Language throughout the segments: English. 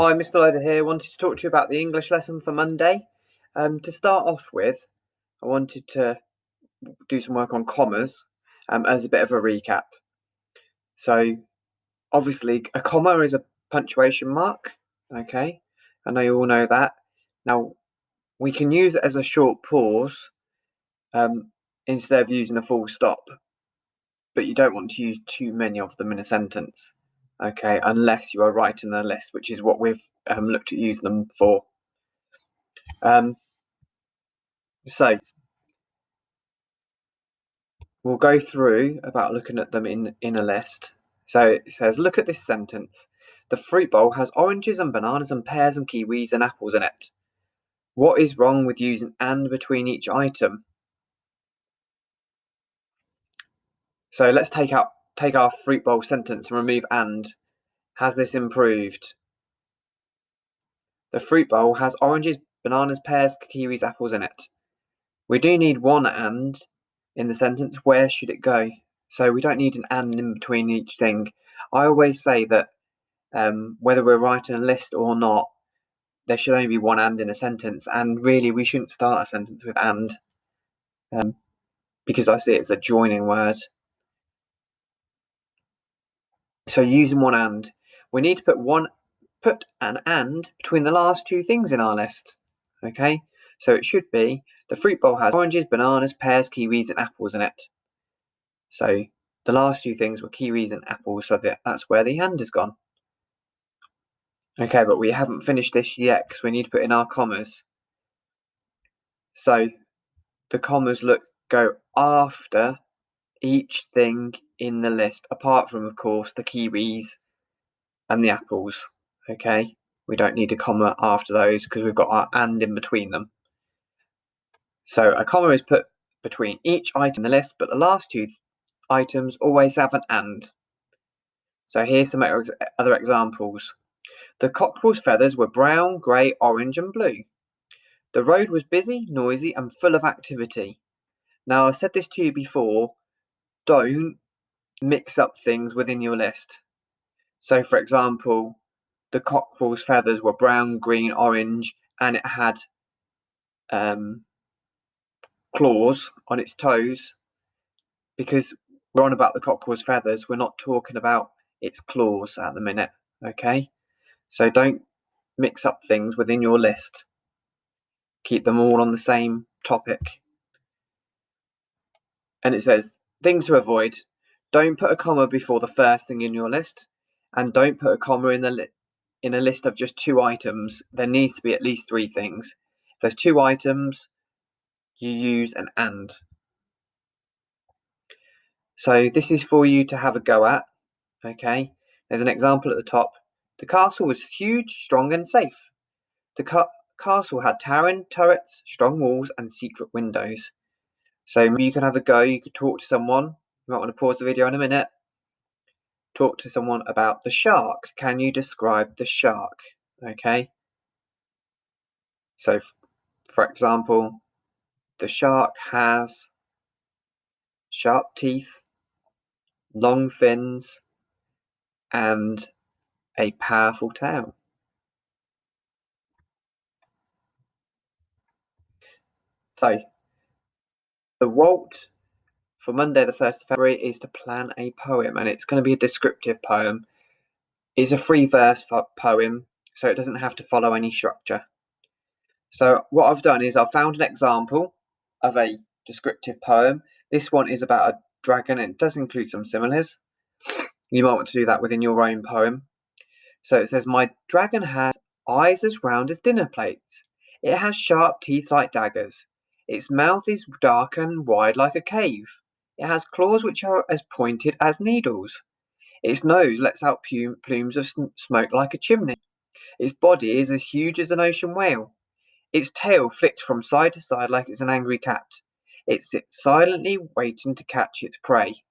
Hi, Mr. Loader here. Wanted to talk to you about the English lesson for Monday. To start off with, I wanted to do some work on commas as a bit of a recap. So, obviously, a comma is a punctuation mark. Okay, I know you all know that. Now, we can use it as a short pause instead of using a full stop, but you don't want to use too many of them in a sentence. Okay, unless you are writing a list, which is what we've looked at using them for. So we'll go through about looking at them in a list. So it says, look at this sentence. The fruit bowl has oranges and bananas and pears and kiwis and apples in it. What is wrong with using and between each item? So let's take our fruit bowl sentence and remove and. Has this improved? The fruit bowl has oranges, bananas, pears, kiwis, apples in it. We do need one and in the sentence. Where should it go? So we don't need an and in between each thing. I always say that whether we're writing a list or not, there should only be one and in a sentence, and really we shouldn't start a sentence with and, because I see it as a joining word. So using one and, we need to put an and between the last two things in our list. Okay, so it should be the fruit bowl has oranges, bananas, pears, kiwis, and apples in it. So the last two things were kiwis and apples, so that's where the and has gone. Okay, but we haven't finished this yet because we need to put in our commas. So the commas go after each thing in the list, apart from, of course, the kiwis and the apples. Okay, we don't need a comma after those because we've got our and in between them. So a comma is put between each item in the list, but the last two items always have an and. So here's some other examples. The cockerel's feathers were brown, grey, orange, and blue. The road was busy, noisy, and full of activity. Now, I said this to you before, don't mix up things within your list. So, for example, the cockerel's feathers were brown, green, orange, and it had claws on its toes. Because we're on about the cockerel's feathers, we're not talking about its claws at the minute, okay? So don't mix up things within your list. Keep them all on the same topic. And it says, things to avoid. Don't put a comma before the first thing in your list, and don't put a comma in a list of just two items. There needs to be at least three things. If there's two items, you use an and. So this is for you to have a go at, okay? There's an example at the top. The castle was huge, strong, and safe. The castle had towering turrets, strong walls, and secret windows. So you can have a go, you could talk to someone. You might want to pause the video in a minute. Talk to someone about the shark. Can you describe the shark? Okay. So, for example, the shark has sharp teeth, long fins, and a powerful tail. So, the Walt for Monday the 1st of February is to plan a poem, and it's going to be a descriptive poem. It's a 3-verse poem, so it doesn't have to follow any structure. So what I've done is I've found an example of a descriptive poem. This one is about a dragon, and it does include some similes. You might want to do that within your own poem. So it says, my dragon has eyes as round as dinner plates. It has sharp teeth like daggers. Its mouth is dark and wide like a cave. It has claws which are as pointed as needles. Its nose lets out plumes of smoke like a chimney. Its body is as huge as an ocean whale. Its tail flicked from side to side like it's an angry cat. It sits silently waiting to catch its prey.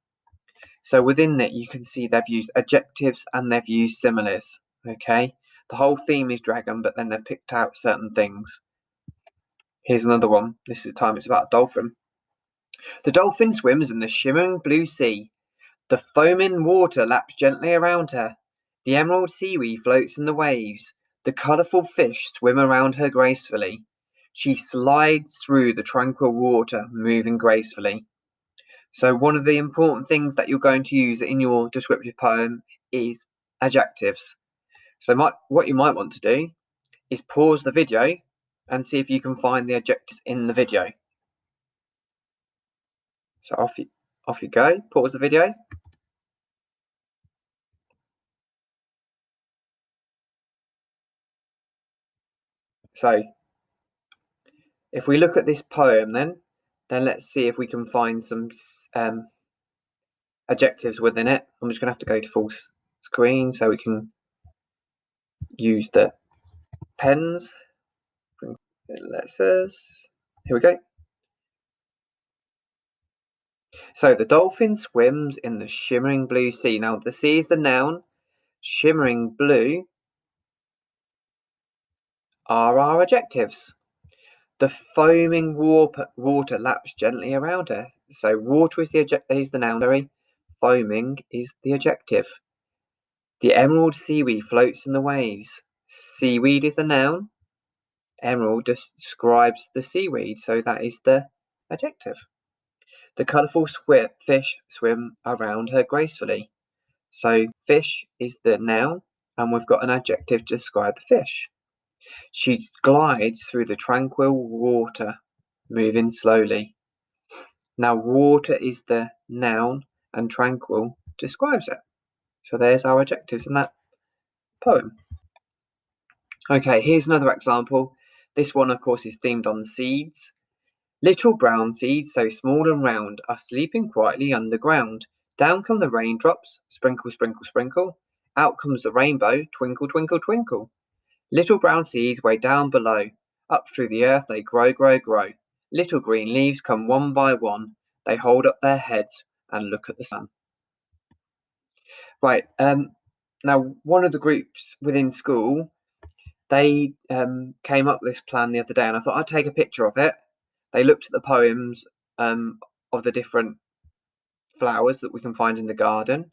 So within that, you can see they've used adjectives and they've used similes, okay? The whole theme is dragon, but then they've picked out certain things. Here's another one. This time it's about a dolphin. The dolphin swims in the shimmering blue sea. The foaming water laps gently around her. The emerald seaweed floats in the waves. The colourful fish swim around her gracefully. She slides through the tranquil water, moving gracefully. So one of the important things that you're going to use in your descriptive poem is adjectives. So what you might want to do is pause the video and see if you can find the adjectives in the video. So off you go, pause the video. So if we look at this poem then let's see if we can find some adjectives within it. I'm just going to have to go to full screen so we can use the pens. Here we go. So the dolphin swims in the shimmering blue sea. Now the sea is the noun, shimmering blue are our adjectives. The foaming water laps gently around her. So water is the noun, sorry. Foaming is the adjective. The emerald seaweed floats in the waves. Seaweed is the noun. Emerald describes the seaweed, so that is the adjective. The colourful fish swim around her gracefully. So fish is the noun, and we've got an adjective to describe the fish. She glides through the tranquil water, moving slowly. Now water is the noun, and tranquil describes it. So there's our adjectives in that poem. Okay, here's another example. This one, of course, is themed on seeds. Little brown seeds, so small and round, are sleeping quietly underground. Down come the raindrops, sprinkle, sprinkle, sprinkle. Out comes the rainbow, twinkle, twinkle, twinkle. Little brown seeds way down below. Up through the earth they grow, grow, grow. Little green leaves come one by one. They hold up their heads and look at the sun. Right, now one of the groups within school, they came up with this plan the other day, and I thought I'd take a picture of it. They looked at the poems of the different flowers that we can find in the garden.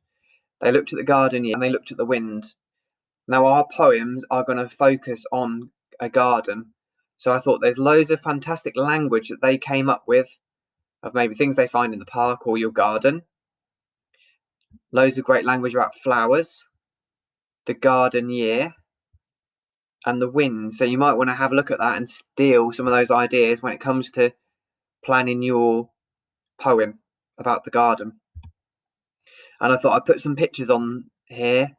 They looked at the garden and they looked at the wind. Now our poems are going to focus on a garden. So I thought there's loads of fantastic language that they came up with of maybe things they find in the park or your garden. Loads of great language about flowers, the garden year, and the wind. So you might want to have a look at that and steal some of those ideas when it comes to planning your poem about the garden. And I thought I'd put some pictures on here.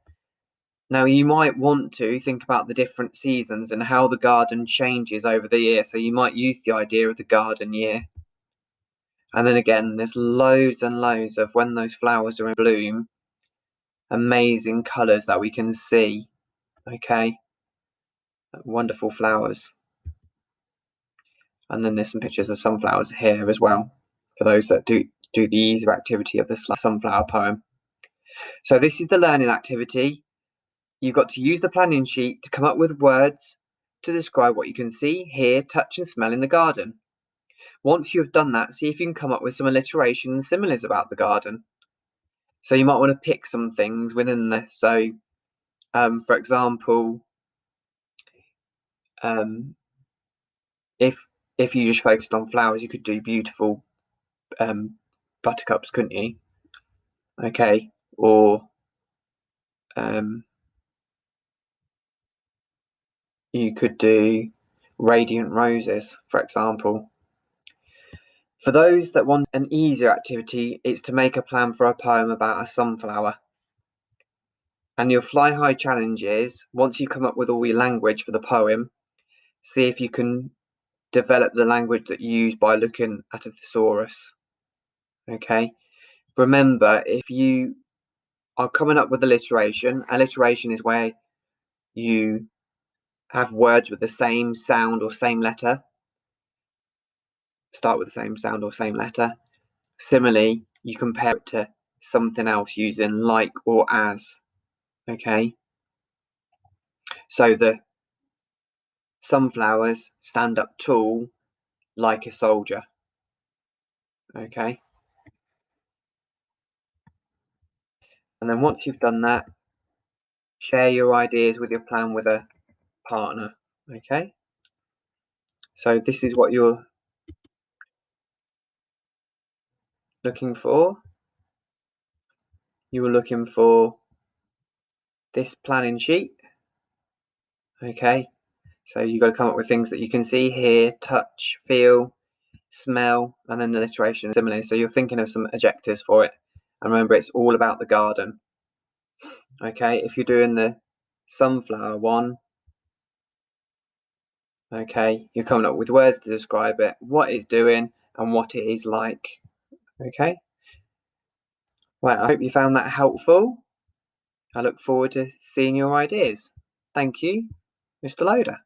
Now you might want to think about the different seasons and how the garden changes over the year. So you might use the idea of the garden year. And then again, there's loads and loads of when those flowers are in bloom, amazing colours that we can see. Okay, wonderful flowers. And then there's some pictures of sunflowers here as well, for those that do the easier activity of the sunflower poem. So this is the learning activity. You've got to use the planning sheet to come up with words to describe what you can see, hear, touch and smell in the garden. Once you've done that, see if you can come up with some alliteration and similes about the garden. So you might want to pick some things within this. So, for example, if you just focused on flowers, you could do beautiful buttercups, couldn't you? Okay, or you could do radiant roses, for example. For those that want an easier activity, it's to make a plan for a poem about a sunflower. And your fly high challenge is, once you come up with all your language for the poem, see if you can develop the language that you use by looking at a thesaurus. Okay? Remember, if you are coming up with alliteration is where you have words with the same sound or same letter. Start with the same sound or same letter. Similarly, you compare it to something else using like or as. Okay? So the sunflowers stand up tall like a soldier. Okay? And then once you've done that, share your ideas with your plan with a partner. Okay, so this is what you're looking for. You were looking for this planning sheet. Okay, so you've got to come up with things that you can see, hear, touch, feel, smell, and then the alliteration similarly. So you're thinking of some adjectives for it. And remember, it's all about the garden. Okay, if you're doing the sunflower one, okay, you're coming up with words to describe it, what it's doing, and what it is like. Okay, well, I hope you found that helpful. I look forward to seeing your ideas. Thank you, Mr. Loader.